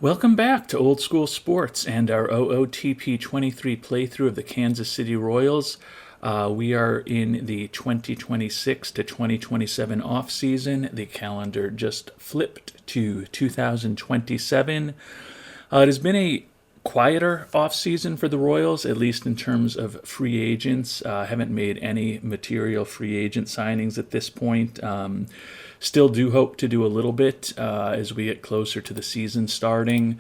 Welcome back to Old School Sports and our OOTP 23 playthrough of the Kansas City Royals. We are in the 2026 to 2027 off season. The calendar just flipped to 2027. It has been a quieter off season for the Royals, at least in terms of free agents. Haven't made any material free agent signings at this point. Still do hope to do a little bit as we get closer to the season starting.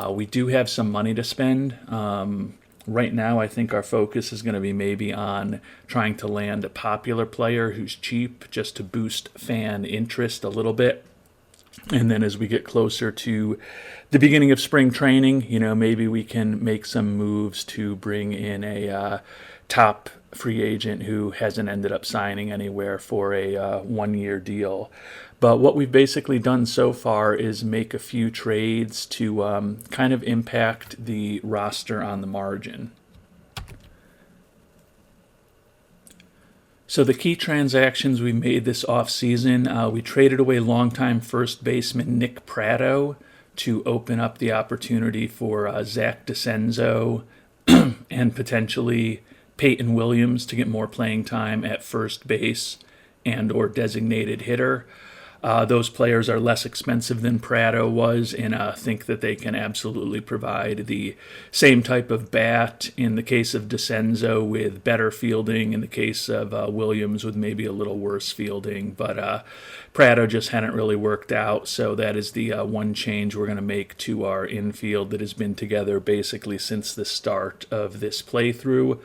We do have some money to spend. Right now, I think our focus is going to be maybe on trying to land a popular player who's cheap just to boost fan interest a little bit. And then as we get closer to the beginning of spring training, maybe we can make some moves to bring in a top free agent who hasn't ended up signing anywhere for a one-year deal. But what we've basically done so far is make a few trades to kind of impact the roster on the margin. So the key transactions we made this offseason, we traded away longtime first baseman Nick Pratto to open up the opportunity for Zach DeCenzo and potentially Peyton Williams to get more playing time at first base and or designated hitter. Those players are less expensive than Pratto was, and think that they can absolutely provide the same type of bat in the case of DeCenzo with better fielding, in the case of Williams with maybe a little worse fielding. But Pratto just hadn't really worked out, so that is the one change we're going to make to our infield that has been together basically since the start of this playthrough.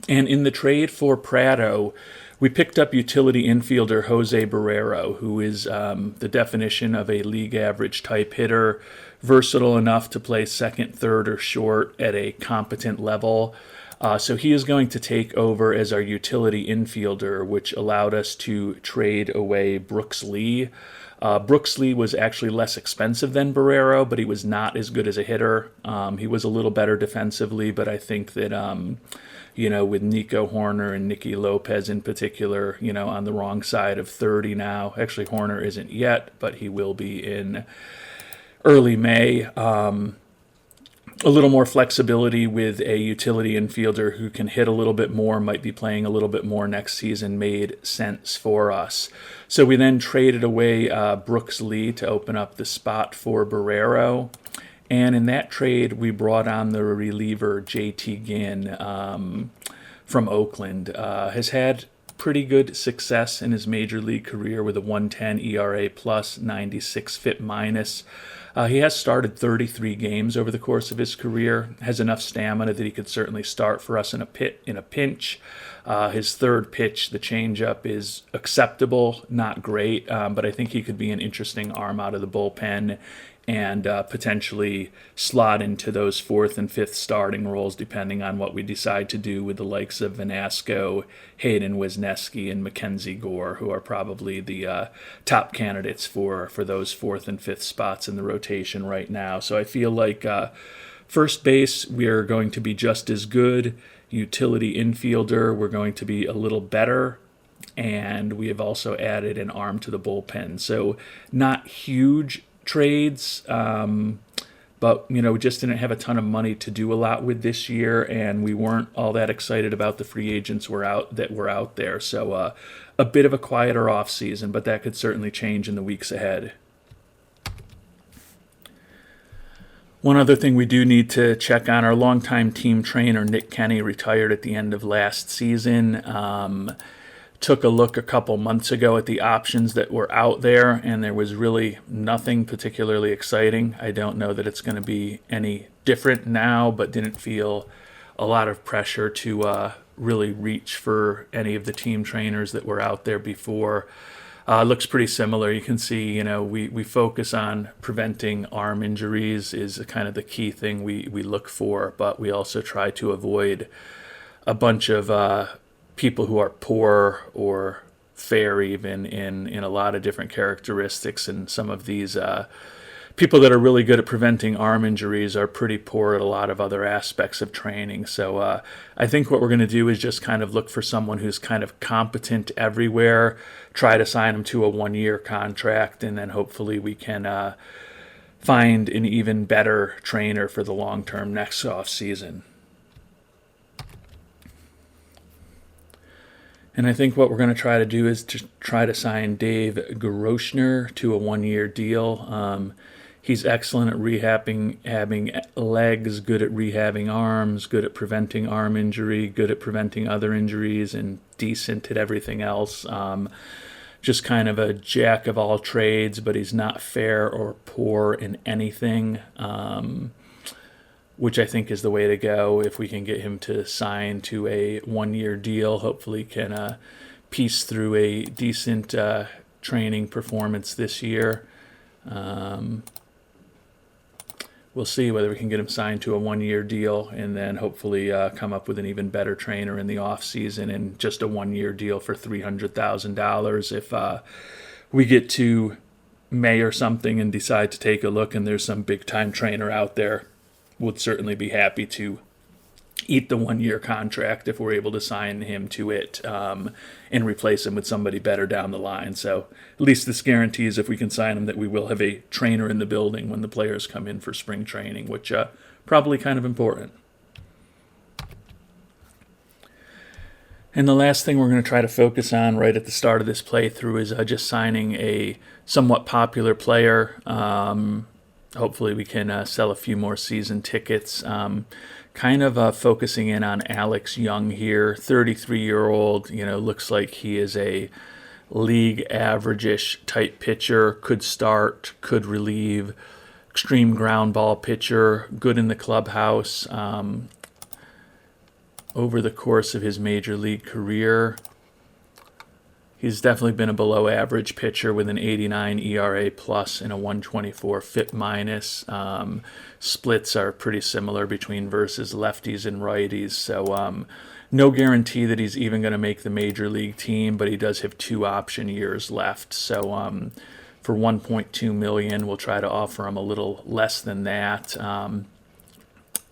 And in the trade for Pratto, we picked up utility infielder Jose Barrero, who is the definition of a league average type hitter, versatile enough to play second, third, or short at a competent level. So he is going to take over as our utility infielder, which allowed us to trade away Brooks Lee. Brooks Lee was actually less expensive than Barrero, but he was not as good as a hitter. He was a little better defensively, but I think that with Nico Hoerner and Nicky Lopez in particular, on the wrong side of 30 now. Actually, Hoerner isn't yet, but he will be in early May. A little more flexibility with a utility infielder who can hit a little bit more, might be playing a little bit more next season, made sense for us. So we then traded away Brooks Lee to open up the spot for Barrero. And in that trade, we brought on the reliever J.T. Ginn from Oakland. Has had pretty good success in his major league career with a 110 ERA plus, 96 FIP minus. He has started 33 games over the course of his career, has enough stamina that he could certainly start for us in a pinch. His third pitch, the changeup, is acceptable, not great, but I think he could be an interesting arm out of the bullpen and potentially slot into those fourth and fifth starting roles depending on what we decide to do with the likes of Vanasco, Hayden Wisniewski, and Mackenzie Gore, who are probably the top candidates for those fourth and fifth spots in the rotation right now. So I feel like first base, we're going to be just as good. Utility infielder, we're going to be a little better. And we have also added an arm to the bullpen. So not huge trades, but we just didn't have a ton of money to do a lot with this year, and we weren't all that excited about the free agents that were out there. So a bit of a quieter off season, but that could certainly change in the weeks ahead. One other thing we do need to check on, our longtime team trainer Nick Kenny retired at the end of last season. Took a look a couple months ago at the options that were out there, and there was really nothing particularly exciting. I don't know that it's going to be any different now, but didn't feel a lot of pressure to really reach for any of the team trainers that were out there before. Looks pretty similar. You can see, we focus on preventing arm injuries is kind of the key thing we look for, but we also try to avoid a bunch of people who are poor or fair even in a lot of different characteristics, and some of these people that are really good at preventing arm injuries are pretty poor at a lot of other aspects of training. So I think what we're going to do is just kind of look for someone who's kind of competent everywhere, try to sign them to a one-year contract, and then hopefully we can find an even better trainer for the long term next off season. And I think what we're going to try to do is to try to sign Dave Groshner to a 1-year deal. He's excellent at rehabbing, having legs, good at rehabbing arms, good at preventing arm injury, good at preventing other injuries, and decent at everything else. Just kind of a jack of all trades, but he's not fair or poor in anything, which I think is the way to go. If we can get him to sign to a 1-year deal, hopefully can piece through a decent training performance this year. We'll see whether we can get him signed to a 1-year deal and then hopefully come up with an even better trainer in the off season and just a 1-year deal for $300,000. If we get to May or something and decide to take a look and there's some big time trainer out there, would certainly be happy to eat the 1-year contract if we're able to sign him to it and replace him with somebody better down the line. So at least this guarantees if we can sign him that we will have a trainer in the building when the players come in for spring training, which probably kind of important. And the last thing we're going to try to focus on right at the start of this playthrough is just signing a somewhat popular player. Hopefully we can sell a few more season tickets. Kind of focusing in on Alex Young here, 33-year-old, looks like he is a league average-ish type pitcher, could start, could relieve, extreme ground ball pitcher, good in the clubhouse. Over the course of his major league career, he's definitely been a below average pitcher with an 89 ERA plus and a 124 FIP minus. Splits are pretty similar between versus lefties and righties. So no guarantee that he's even going to make the major league team, but he does have 2 option years left. So for $1.2 million, we'll try to offer him a little less than that.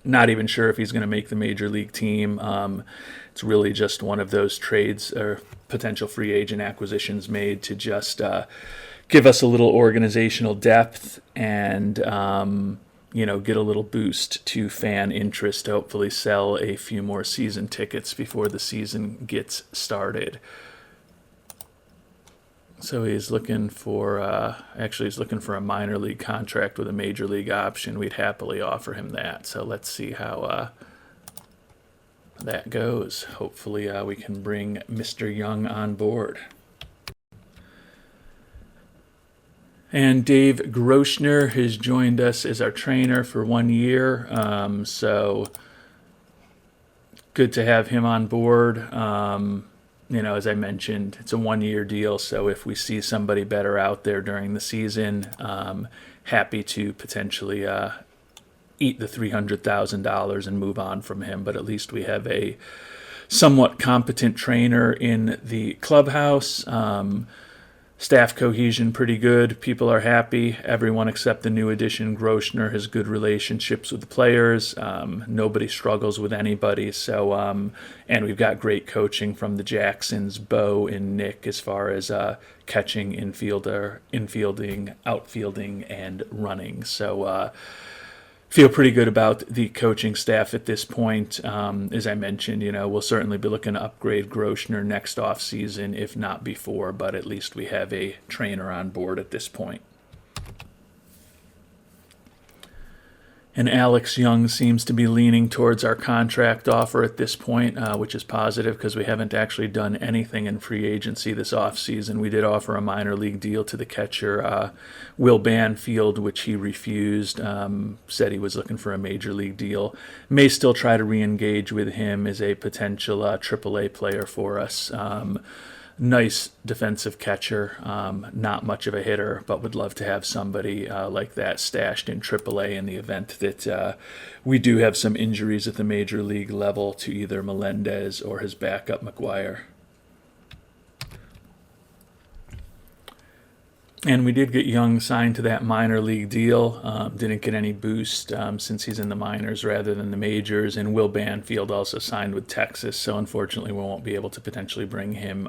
Not even sure if he's going to make the major league team. It's really just one of those trades or potential free agent acquisitions made to just give us a little organizational depth and get a little boost to fan interest to hopefully sell a few more season tickets before the season gets started. So he's looking for he's looking for a minor league contract with a major league option. We'd happily offer him that. So let's see how that goes. Hopefully we can bring Mr. Young on board. And Dave Groschner has joined us as our trainer for 1 year. So good to have him on board. As I mentioned, it's a 1-year deal. So if we see somebody better out there during the season, happy to potentially eat the $300,000 and move on from him. But at least we have a somewhat competent trainer in the clubhouse. Staff cohesion pretty good. People are happy. Everyone except the new addition, Groschner, has good relationships with the players. Nobody struggles with anybody. So, and we've got great coaching from the Jacksons, Bo and Nick, as far as catching, infielding, outfielding, and running. So, feel pretty good about the coaching staff at this point. As I mentioned, we'll certainly be looking to upgrade Groschner next off season, if not before, but at least we have a trainer on board at this point. And Alex Young seems to be leaning towards our contract offer at this point, which is positive because we haven't actually done anything in free agency this offseason. We did offer a minor league deal to the catcher, Will Banfield, which he refused, said he was looking for a major league deal. May still try to re-engage with him as a potential AAA player for us. Nice defensive catcher, not much of a hitter, but would love to have somebody like that stashed in AAA in the event that we do have some injuries at the major league level to either Melendez or his backup McGuire. And we did get Young signed to that minor league deal. Didn't get any boost since he's in the minors rather than the majors. And Will Banfield also signed with Texas. So unfortunately, we won't be able to potentially bring him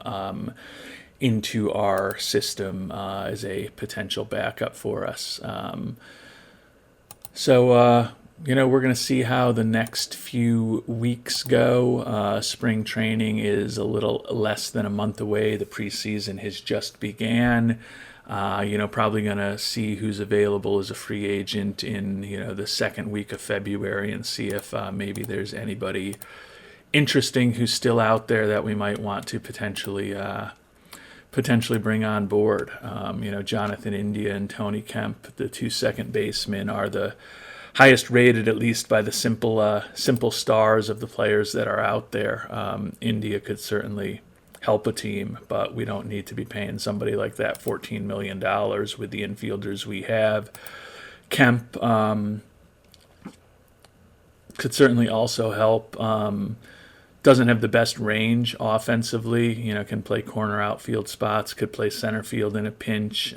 into our system as a potential backup for us. So, we're going to see how the next few weeks go. Spring training is a little less than a month away. The preseason has just began. Probably going to see who's available as a free agent in, the second week of February and see if maybe there's anybody interesting who's still out there that we might want to potentially bring on board. Jonathan India and Tony Kemp, the two second basemen, are the highest rated, at least by the simple stars of the players that are out there. India could certainly help a team, but we don't need to be paying somebody like that $14 million with the infielders we have. Kemp could certainly also help. Doesn't have the best range offensively, can play corner outfield spots, could play center field in a pinch,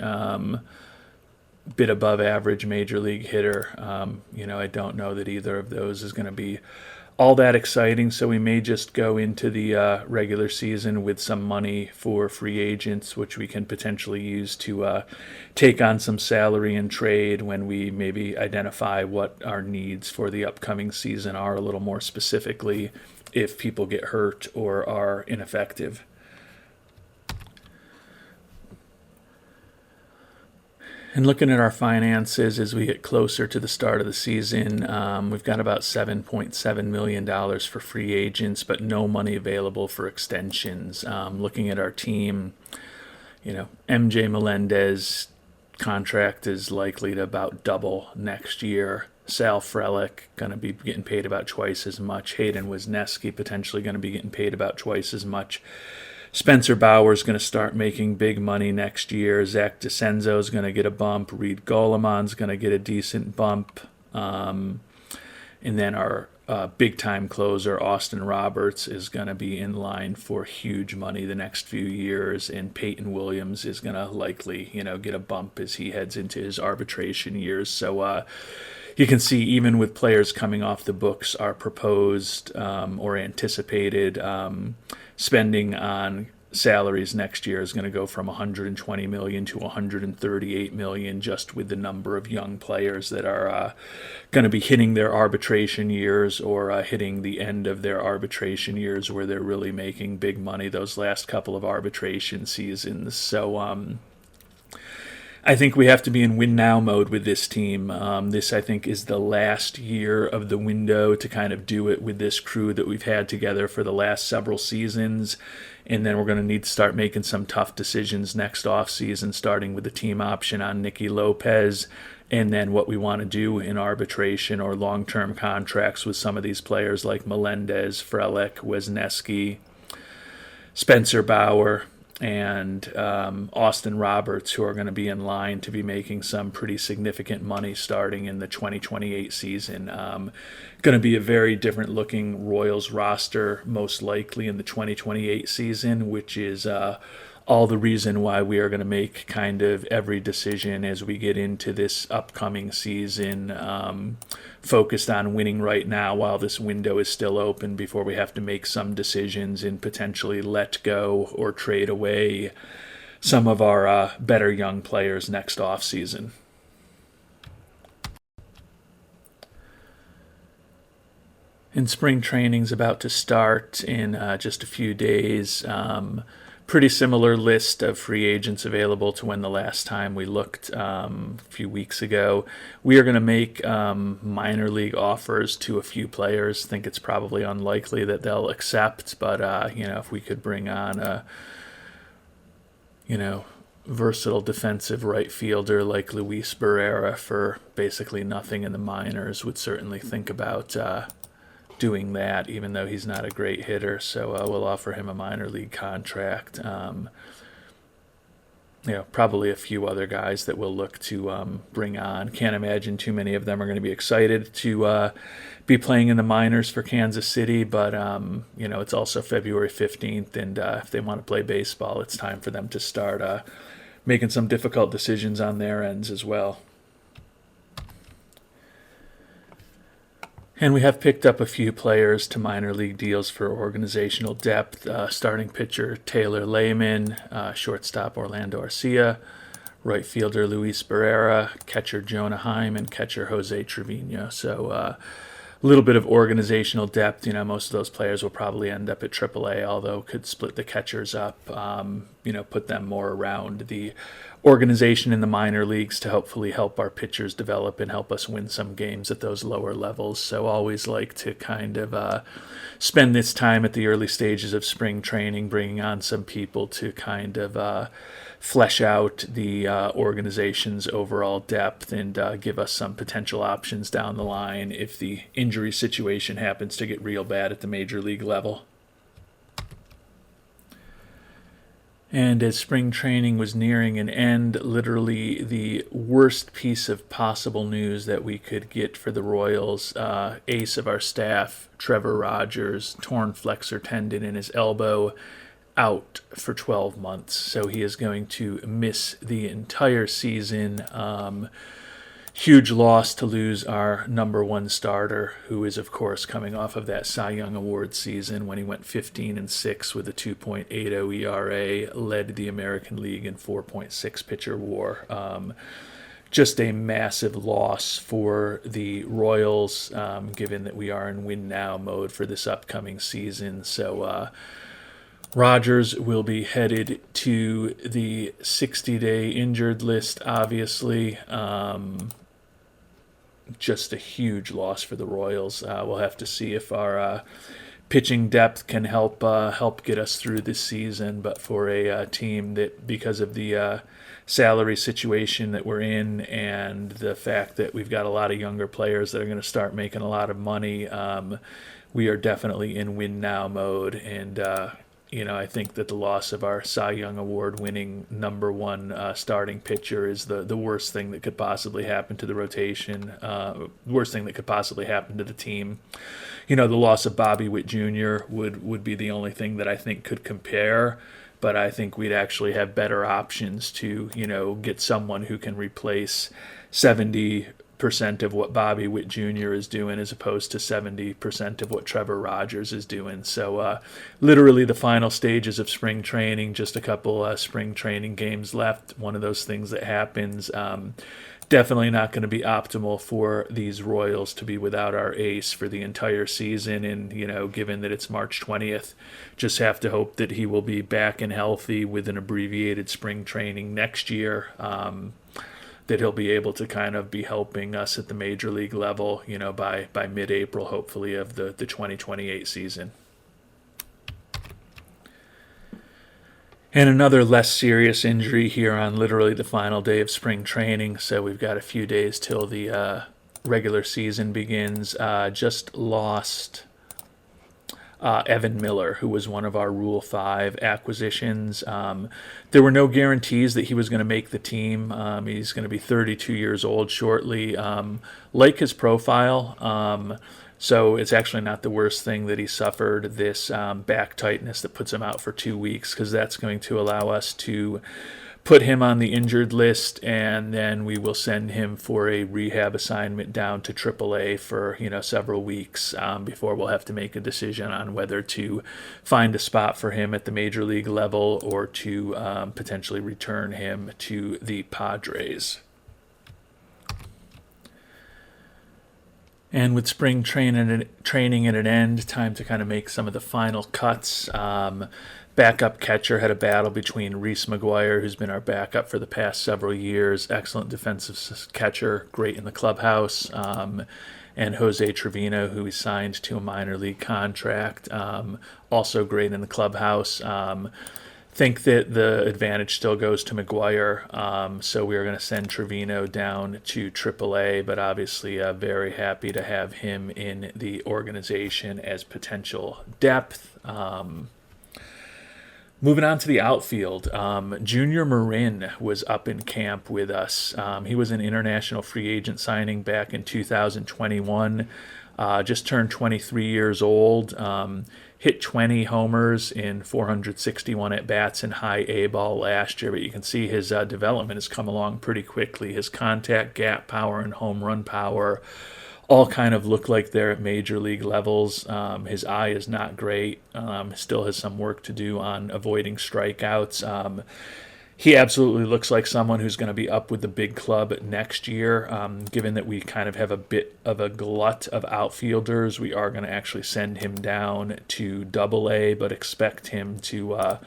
bit above average major league hitter. I don't know that either of those is going to be all that exciting, so we may just go into the regular season with some money for free agents, which we can potentially use to take on some salary and trade when we maybe identify what our needs for the upcoming season are a little more specifically, if people get hurt or are ineffective. And looking at our finances as we get closer to the start of the season, we've got about $7.7 million for free agents, but no money available for extensions. Looking at our team, MJ Melendez contract is likely to about double next year. Sal Frelick going to be getting paid about twice as much. Hayden Wisniewski potentially going to be getting paid about twice as much. Spencer Bauer's going to start making big money next year. Zach DeCenzo's going to get a bump. Reed Golemon's going to get a decent bump. And then our big-time closer, Austin Roberts, is going to be in line for huge money the next few years. And Peyton Williams is going to likely, get a bump as he heads into his arbitration years. So, you can see even with players coming off the books, our proposed or anticipated spending on salaries next year is going to go from $120 million to $138 million, just with the number of young players that are going to be hitting their arbitration years or hitting the end of their arbitration years where they're really making big money those last couple of arbitration seasons. So I think we have to be in win now mode with this team. This, I think, is the last year of the window to kind of do it with this crew that we've had together for the last several seasons. And then we're going to need to start making some tough decisions next offseason, starting with the team option on Nicky Lopez, and then what we want to do in arbitration or long-term contracts with some of these players like Melendez, Frelick, Wisniewski, Spencer Bauer, and Austin Roberts, who are going to be in line to be making some pretty significant money starting in the 2028 season. Going to be a very different looking Royals roster, most likely in the 2028 season, which is all the reason why we are going to make kind of every decision as we get into this upcoming season focused on winning right now while this window is still open before we have to make some decisions and potentially let go or trade away some of our better young players next offseason. And spring training's about to start in just a few days. Pretty similar list of free agents available to when the last time we looked a few weeks ago. We are going to make minor league offers to a few players. Think it's probably unlikely that they'll accept, but if we could bring on a versatile defensive right fielder like Luis Barrera for basically nothing in the minors, would certainly think about doing that, even though he's not a great hitter. So we'll offer him a minor league contract. Probably a few other guys that we'll look to bring on. Can't imagine too many of them are going to be excited to be playing in the minors for Kansas City, but it's also February 15th, and if they want to play baseball, it's time for them to start making some difficult decisions on their ends as well. And we have picked up a few players to minor league deals for organizational depth. Starting pitcher Taylor Lehman, shortstop Orlando Arcia, right fielder Luis Barrera, catcher Jonah Heim, and catcher Jose Trevino. So a little bit of organizational depth. Most of those players will probably end up at AAA, although could split the catchers up, put them more around the organization in the minor leagues to hopefully help our pitchers develop and help us win some games at those lower levels. So always like to kind of spend this time at the early stages of spring training, bringing on some people to kind of flesh out the organization's overall depth and give us some potential options down the line if the injury situation happens to get real bad at the major league level. And as spring training was nearing an end, literally the worst piece of possible news that we could get for the Royals, ace of our staff, Trevor Rogers, torn flexor tendon in his elbow, out for 12 months. So he is going to miss the entire season. Huge loss to lose our number one starter, who is, of course, coming off of that Cy Young Award season when he went 15-6 with a 2.80 ERA, led the American League in 4.6 pitcher WAR. Just a massive loss for the Royals, given that we are in win now mode for this upcoming season. So Rogers will be headed to the 60-day injured list, obviously. Just a huge loss for the Royals. We'll have to see if our pitching depth can help get us through this season. But for a team that, because of the salary situation that we're in and the fact that we've got a lot of younger players that are going to start making a lot of money, we are definitely in win now mode. And I think that the loss of our Cy Young Award-winning number one starting pitcher is the worst thing that could possibly happen to the rotation, worst thing that could possibly happen to the team. The loss of Bobby Witt Jr. would be the only thing that I think could compare, but I think we'd actually have better options to, get someone who can replace 70% of what Bobby Witt Jr. is doing as opposed to 70% of what Trevor Rogers is doing. So literally the final stages of spring training, just a couple spring training games left. One of those things that happens. Definitely not going to be optimal for these Royals to be without our ace for the entire season. And, given that it's March 20th, just have to hope that he will be back and healthy with an abbreviated spring training next year. That he'll be able to kind of be helping us at the major league level, by mid-April, hopefully, of the 2028 season. And another less serious injury here on literally the final day of spring training. So we've got a few days till the regular season begins. Just lost Evan Miller, who was one of our Rule 5 acquisitions. There were no guarantees that he was going to make the team. He's going to be 32 years old shortly. Like his profile, so it's actually not the worst thing that he suffered this back tightness that puts him out for 2 weeks, because that's going to allow us to put him on the injured list, and then we will send him for a rehab assignment down to AAA for several weeks before we'll have to make a decision on whether to find a spot for him at the major league level or to potentially return him to the Padres. And with spring training at an end, time to kind of make some of the final cuts. Backup catcher had a battle between Reese McGuire, who's been our backup for the past several years, excellent defensive catcher, great in the clubhouse, and Jose Trevino, who we signed to a minor league contract, also great in the clubhouse. Think that the advantage still goes to McGuire, so we are going to send Trevino down to AAA, but obviously very happy to have him in the organization as potential depth. Moving on to the outfield, Junior Marin was up in camp with us. He was an international free agent signing back in 2021, just turned 23 years old, hit 20 homers in 461 at-bats in high A ball last year, but you can see his development has come along pretty quickly. His contact, gap power, and home run power all kind of look like they're at major league levels. His eye is not great. Still has some work to do on avoiding strikeouts. He absolutely looks like someone who's going to be up with the big club next year. Given that we kind of have a bit of a glut of outfielders, we are going to actually send him down to Double A, but expect him to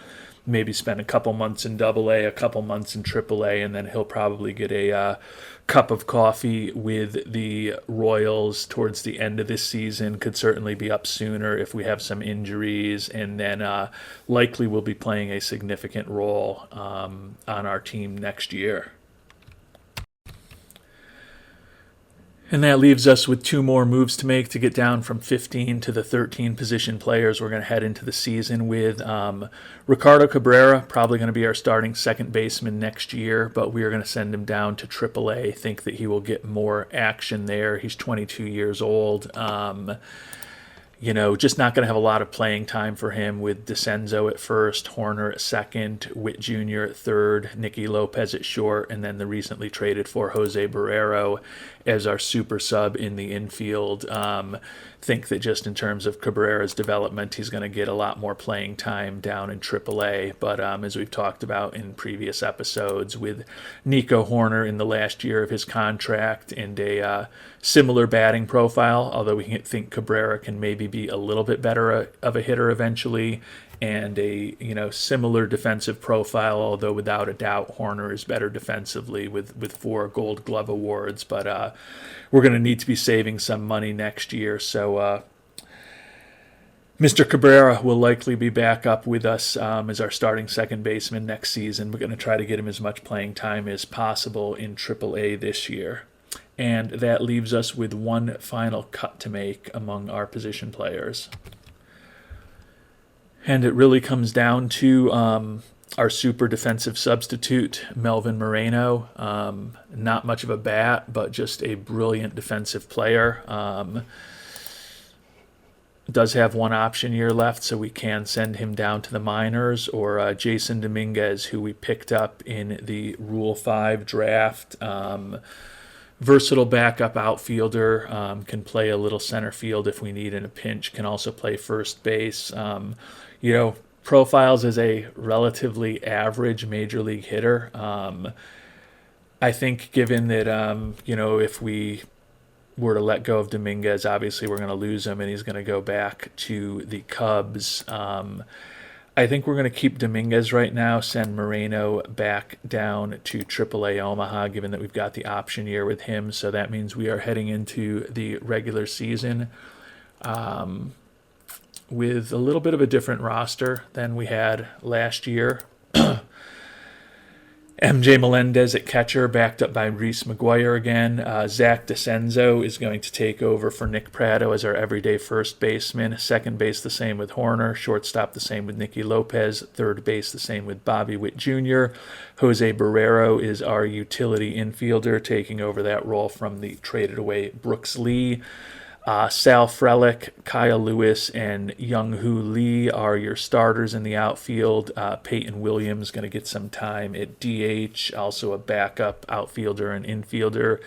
maybe spend a couple months in Double A, a couple months in Triple A, and then he'll probably get a cup of coffee with the Royals towards the end of this season. Could certainly be up sooner if we have some injuries, and then likely will be playing a significant role on our team next year. And that leaves us with two more moves to make to get down from 15 to the 13 position players we're going to head into the season with. Ricardo Cabrera, probably going to be our starting second baseman next year, but we are going to send him down to AAA. Think that he will get more action there. He's 22 years old. Just not going to have a lot of playing time for him with DeCenzo at first, Horner at second, Witt Jr. at third, Nicky Lopez at short, and then the recently traded for Jose Barrero as our super sub in the infield. Think that just in terms of Cabrera's development, he's going to get a lot more playing time down in AAA. But as we've talked about in previous episodes, with Nico Horner in the last year of his contract and a similar batting profile, although we think Cabrera can maybe be a little bit better of a hitter eventually, and a similar defensive profile, although without a doubt Horner is better defensively with 4 Gold Glove awards. But we're going to need to be saving some money next year, so Mr. Cabrera will likely be back up with us as our starting second baseman next season. We're going to try to get him as much playing time as possible in AAA this year. And that leaves us with one final cut to make among our position players. And it really comes down to our super defensive substitute, Melvin Moreno. Not much of a bat, but just a brilliant defensive player. Does have one option year left, so we can send him down to the minors, or Jason Dominguez, who we picked up in the Rule 5 draft. Versatile backup outfielder, can play a little center field if we need in a pinch, can also play first base. Profiles as a relatively average major league hitter. I think given that, if we were to let go of Dominguez, obviously we're going to lose him and he's going to go back to the Cubs. I think we're going to keep Dominguez right now, send Moreno back down to AAA Omaha, given that we've got the option year with him. So that means we are heading into the regular season with a little bit of a different roster than we had last year. MJ Melendez at catcher, backed up by Reese McGuire again. Zach DeCenzo is going to take over for Nick Pratto as our everyday first baseman. Second base the same with Horner. Shortstop the same with Nicky Lopez. Third base the same with Bobby Witt Jr. Jose Barrero is our utility infielder, taking over that role from the traded away Brooks Lee. Sal Frelick, Kyle Lewis, and Young-Hoo Lee are your starters in the outfield. Peyton Williams going to get some time at DH, also a backup outfielder and infielder.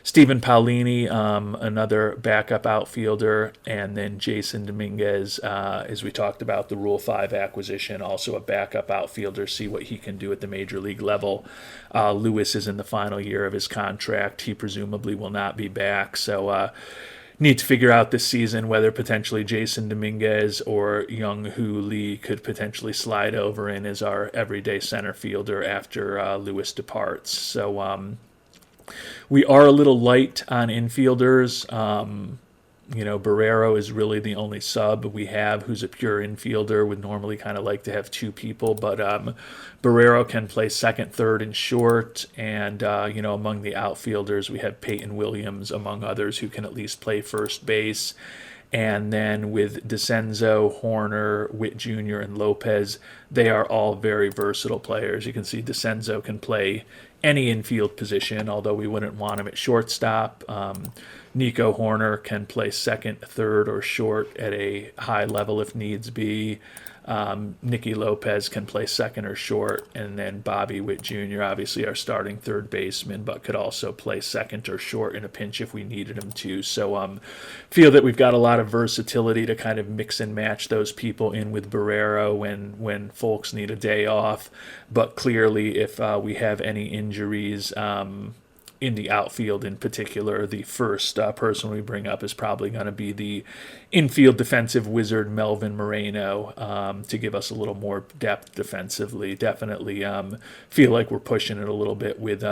Stephen Paulini, another backup outfielder, and then Jason Dominguez, as we talked about the Rule 5 acquisition, also a backup outfielder, see what he can do at the major league level. Lewis is in the final year of his contract. He presumably will not be back, so need to figure out this season whether potentially Jason Dominguez or Young-Hoo Lee could potentially slide over in as our everyday center fielder after Lewis departs. So we are a little light on infielders. Barrero is really the only sub we have who's a pure infielder. Would normally kind of like to have 2 people, but Barrero can play second, third, and short. And, among the outfielders, we have Peyton Williams, among others, who can at least play first base. And then with DeCenzo, Horner, Witt Jr., and Lopez, they are all very versatile players. You can see DeCenzo can play any infield position, although we wouldn't want him at shortstop. Nico Horner can play second, third, or short at a high level if needs be. Nicky Lopez can play second or short, and then Bobby Witt Jr., obviously our starting third baseman, but could also play second or short in a pinch if we needed him to. So feel that we've got a lot of versatility to kind of mix and match those people in with Barrero when folks need a day off. But clearly, if we have any injuries, in the outfield in particular, the first person we bring up is probably going to be the infield defensive wizard Melvin Moreno, to give us a little more depth defensively. Definitely feel like we're pushing it a little bit with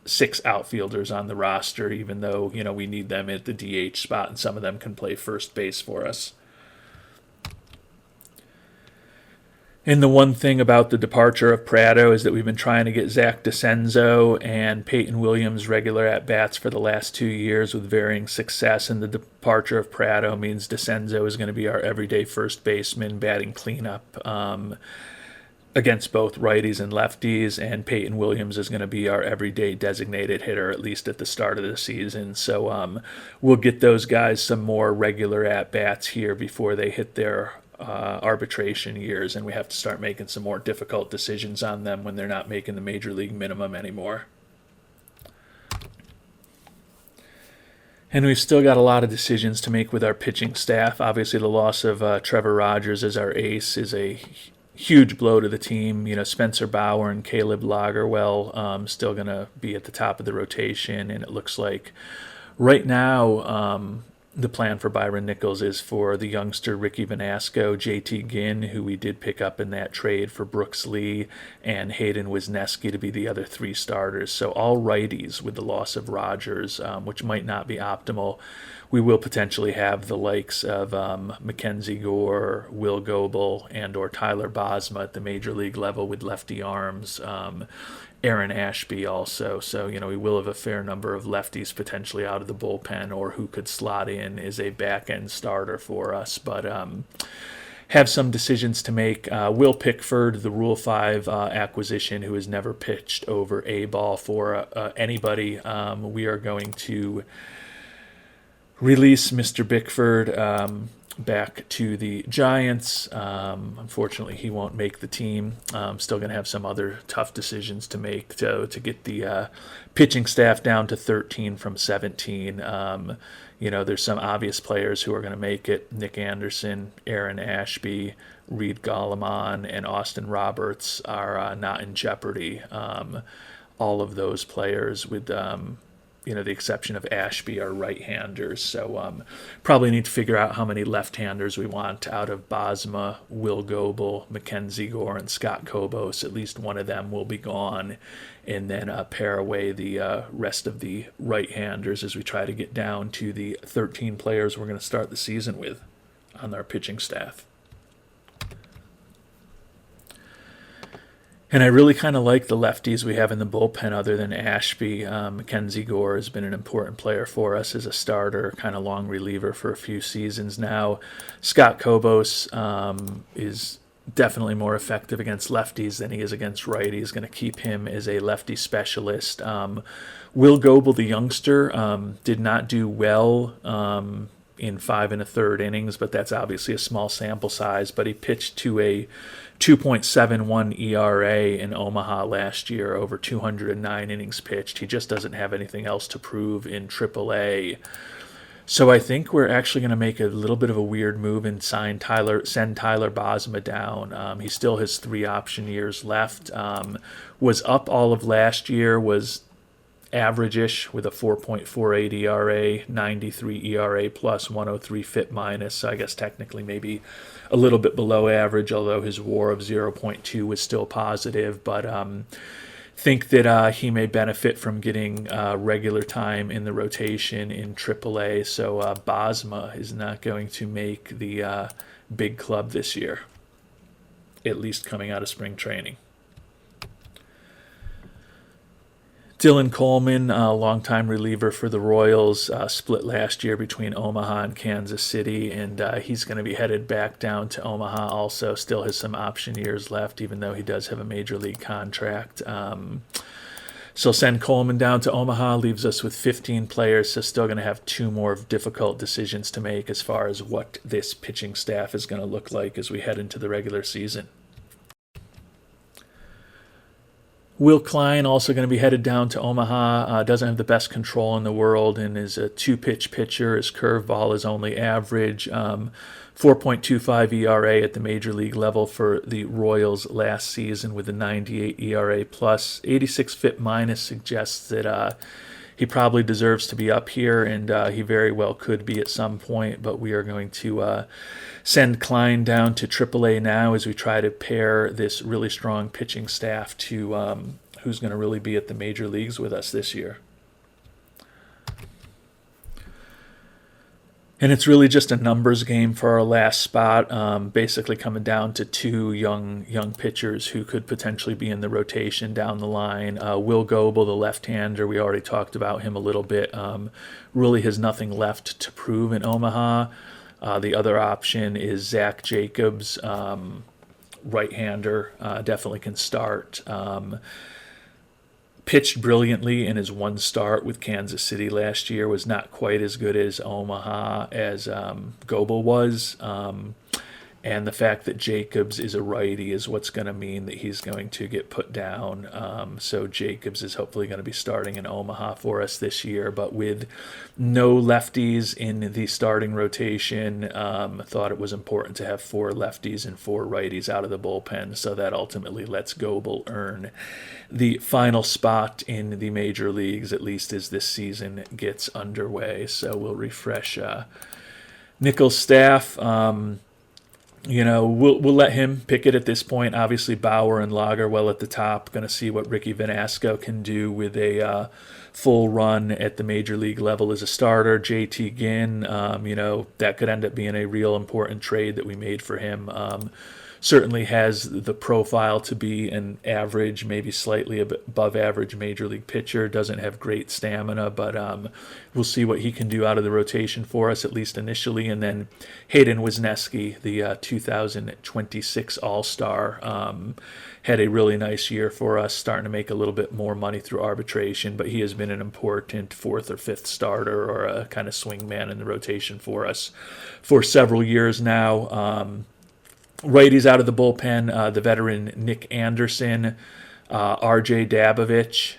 6 outfielders on the roster, even though we need them at the DH spot, and some of them can play first base for us. And the one thing about the departure of Prado is that we've been trying to get Zach DeCenzo and Peyton Williams regular at-bats for the last 2 years with varying success, and the departure of Prado means DeCenzo is going to be our everyday first baseman batting cleanup against both righties and lefties, and Peyton Williams is going to be our everyday designated hitter, at least at the start of the season. So we'll get those guys some more regular at-bats here before they hit their arbitration years, and we have to start making some more difficult decisions on them when they're not making the major league minimum anymore. And we've still got a lot of decisions to make with our pitching staff. Obviously, the loss of Trevor Rogers as our ace is a huge blow to the team. Spencer Bauer and Caleb Lagerwell still going to be at the top of the rotation, and it looks like right now the plan for Byron Nichols is for the youngster Ricky Vanasco, JT Ginn, who we did pick up in that trade for Brooks Lee, and Hayden Wisniewski to be the other 3 starters. So all righties with the loss of Rogers, which might not be optimal. We will potentially have the likes of Mackenzie Gore, Will Goebel, and or Tyler Bosma at the major league level with lefty arms. Aaron Ashby also. So, we will have a fair number of lefties potentially out of the bullpen or who could slot in as a back-end starter for us. But have some decisions to make. Will Pickford, the Rule 5 acquisition, who has never pitched over a ball for anybody. We are going to release Mr. Bickford back to the Giants. Unfortunately, he won't make the team. Still going to have some other tough decisions to make to get the pitching staff down to 13 from 17. There's some obvious players who are going to make it. Nick Anderson, Aaron Ashby, Reed Galliman, and Austin Roberts are not in jeopardy. All of those players with the exception of Ashby, are right-handers. So probably need to figure out how many left-handers we want out of Bosma, Will Goebel, Mackenzie Gore, and Scott Kobos. At least one of them will be gone. And then pair away the rest of the right-handers as we try to get down to the 13 players we're going to start the season with on our pitching staff. And I really kind of like the lefties we have in the bullpen other than Ashby. Mackenzie Gore has been an important player for us as a starter, kind of long reliever for a few seasons now. Scott Kobos is definitely more effective against lefties than he is against righties. Going to keep him as a lefty specialist. Will Goebel, the youngster, did not do well in 5 1/3 innings, but that's obviously a small sample size. But he pitched to a 2.71 ERA in Omaha last year, over 209 innings pitched. He just doesn't have anything else to prove in AAA. So I think we're actually going to make a little bit of a weird move and send Tyler Bosma down. He still has 3 option years left. Was up all of last year, was average-ish with a 4.48 ERA, 93 ERA plus, 103 FIP minus. So I guess technically maybe a little bit below average, although his WAR of 0.2 was still positive. But think that he may benefit from getting regular time in the rotation in AAA. So Bosma is not going to make the big club this year, at least coming out of spring training. Dylan Coleman, a longtime reliever for the Royals, split last year between Omaha and Kansas City, and he's going to be headed back down to Omaha also. Still has some option years left, even though he does have a major league contract. So send Coleman down to Omaha, leaves us with 15 players, so still going to have two more difficult decisions to make as far as what this pitching staff is going to look like as we head into the regular season. Will Klein also going to be headed down to Omaha. Doesn't have the best control in the world and is a two-pitch pitcher. His curveball is only average. 4.25 ERA at the major league level for the Royals last season with a 98 ERA plus. 86 FIP minus suggests that he probably deserves to be up here, and he very well could be at some point, but we are going to send Klein down to AAA now as we try to pair this really strong pitching staff to who's going to really be at the major leagues with us this year. And it's really just a numbers game for our last spot, basically coming down to two young pitchers who could potentially be in the rotation down the line. Will Goebel, the left-hander, we already talked about him a little bit, really has nothing left to prove in Omaha. The other option is Zach Jacobs, right-hander, definitely can start. Pitched brilliantly in his one start with Kansas City last year, was not quite as good as Omaha as Goebel was. And the fact that Jacobs is a righty is what's going to mean that he's going to get put down. So Jacobs is hopefully going to be starting in Omaha for us this year. But with no lefties in the starting rotation, thought it was important to have 4 lefties and 4 righties out of the bullpen. So that ultimately lets Goebel earn the final spot in the major leagues, at least as this season gets underway. So we'll refresh Nichols' staff. We'll let him pick it at this point. Obviously, Bauer and Lagerwell at the top. Going to see what Ricky Vanasco can do with a full run at the major league level as a starter. JT Ginn, that could end up being a real important trade that we made for him. Certainly has the profile to be an average, maybe slightly above average major league pitcher. Doesn't have great stamina, but we'll see what he can do out of the rotation for us, at least initially. And then Hayden Wisniewski, the 2026 All-Star, had a really nice year for us, starting to make a little bit more money through arbitration, but he has been an important 4th or 5th starter or a kind of swing man in the rotation for us for several years now. Righties out of the bullpen, the veteran Nick Anderson, R.J. Dabovich,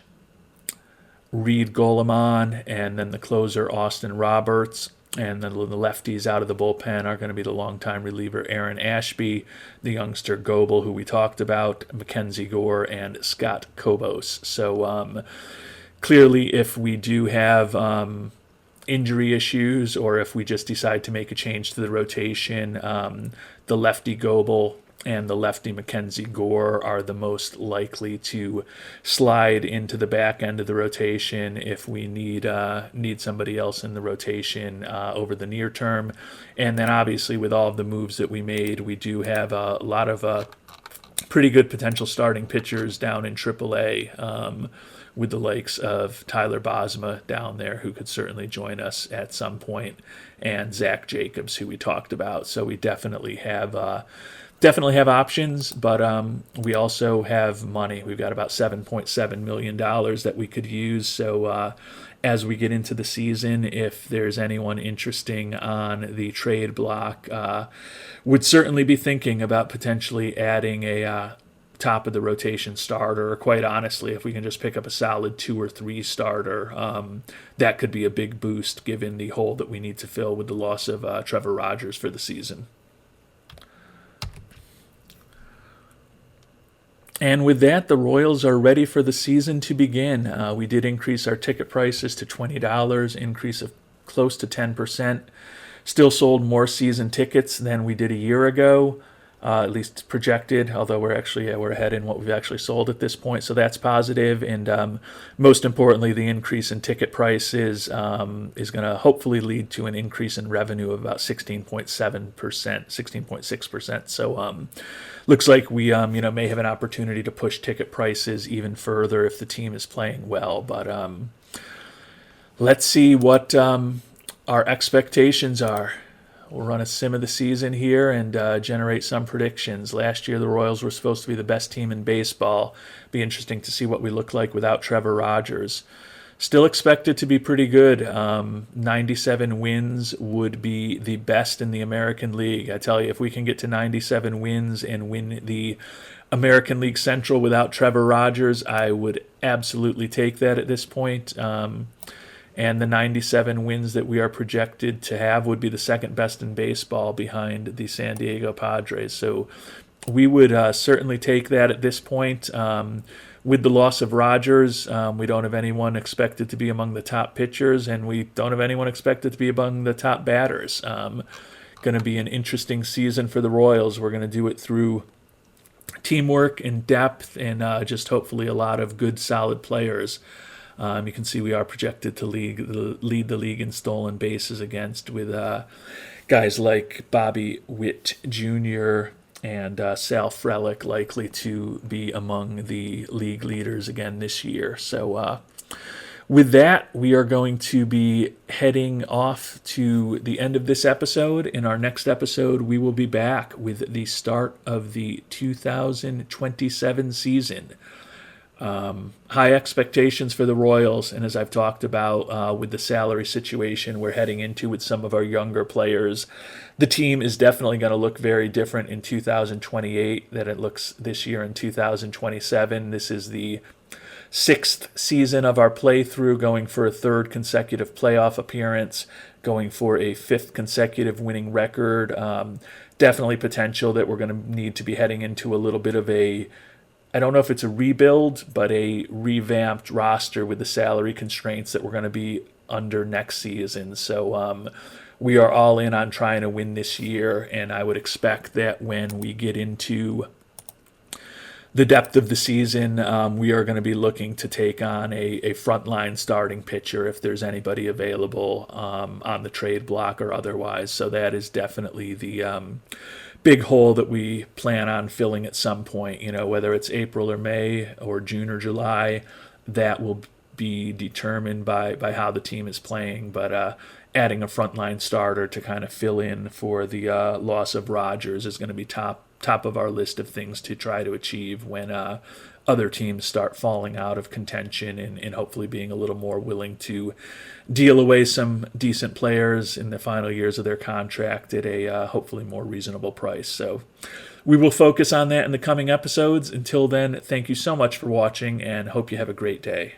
Reed Goleman, and then the closer Austin Roberts. And then the lefties out of the bullpen are going to be the longtime reliever Aaron Ashby, the youngster Goebel, who we talked about, Mackenzie Gore, and Scott Kobos. So clearly, if we do have injury issues or if we just decide to make a change to the rotation, the lefty Goebel and the lefty Mackenzie Gore are the most likely to slide into the back end of the rotation if we need somebody else in the rotation over the near term. And then obviously with all of the moves that we made, we do have a lot of pretty good potential starting pitchers down in AAA, with the likes of Tyler Bosma down there, who could certainly join us at some point, and Zach Jacobs, who we talked about. So we definitely have options, but we also have money. We've got about $7.7 million that we could use. So as we get into the season, if there's anyone interesting on the trade block, would certainly be thinking about potentially adding a top of the rotation starter, or quite honestly, if we can just pick up a solid 2 or 3 starter, that could be a big boost given the hole that we need to fill with the loss of Trevor Rogers for the season. And with that, the Royals are ready for the season to begin. We did increase our ticket prices to $20, increase of close to 10%. Still sold more season tickets than we did a year ago. At least projected, although we're ahead in what we've actually sold at this point, so that's positive. And most importantly, the increase in ticket prices is going to hopefully lead to an increase in revenue of about 16.7%, 16.6%. So looks like we may have an opportunity to push ticket prices even further if the team is playing well. But let's see what our expectations are. we'll run a sim of the season here and generate some predictions. Last year, the Royals were supposed to be the best team in baseball. Be interesting to see what we look like without Trevor Rogers. Still expected to be pretty good. 97 wins would be the best in the American League. I tell you, if we can get to 97 wins and win the American League Central without Trevor Rogers, I would absolutely take that at this point. And the 97 wins that we are projected to have would be the second best in baseball behind the San Diego Padres. So we would certainly take that at this point. With the loss of Rogers, we don't have anyone expected to be among the top pitchers, and we don't have anyone expected to be among the top batters. Going to be an interesting season for the Royals. We're going to do it through teamwork and depth and just hopefully a lot of good, solid players. You can see we are projected to lead the league in stolen bases against with guys like Bobby Witt Jr., and Sal Frelick likely to be among the league leaders again this year. So with that, we are going to be heading off to the end of this episode. In our next episode, we will be back with the start of the 2027 season. High expectations for the Royals, and as I've talked about with the salary situation we're heading into with some of our younger players, the team is definitely going to look very different in 2028 than it looks this year in 2027. This is the 6th season of our playthrough, going for a 3rd consecutive playoff appearance, going for a 5th consecutive winning record. Definitely potential that we're going to need to be heading into a little bit of a, I don't know if it's a rebuild, but a revamped roster with the salary constraints that we're going to be under next season. So we are all in on trying to win this year, and I would expect that when we get into the depth of the season, we are going to be looking to take on a frontline starting pitcher if there's anybody available on the trade block or otherwise. So that is definitely the big hole that we plan on filling at some point. You know, whether it's April or May or June or July, that will be determined by how the team is playing. But adding a frontline starter to kind of fill in for the loss of Rogers is going to be top of our list of things to try to achieve when other teams start falling out of contention and hopefully being a little more willing to deal away some decent players in the final years of their contract at a hopefully more reasonable price. So we will focus on that in the coming episodes. Until then, thank you so much for watching and hope you have a great day.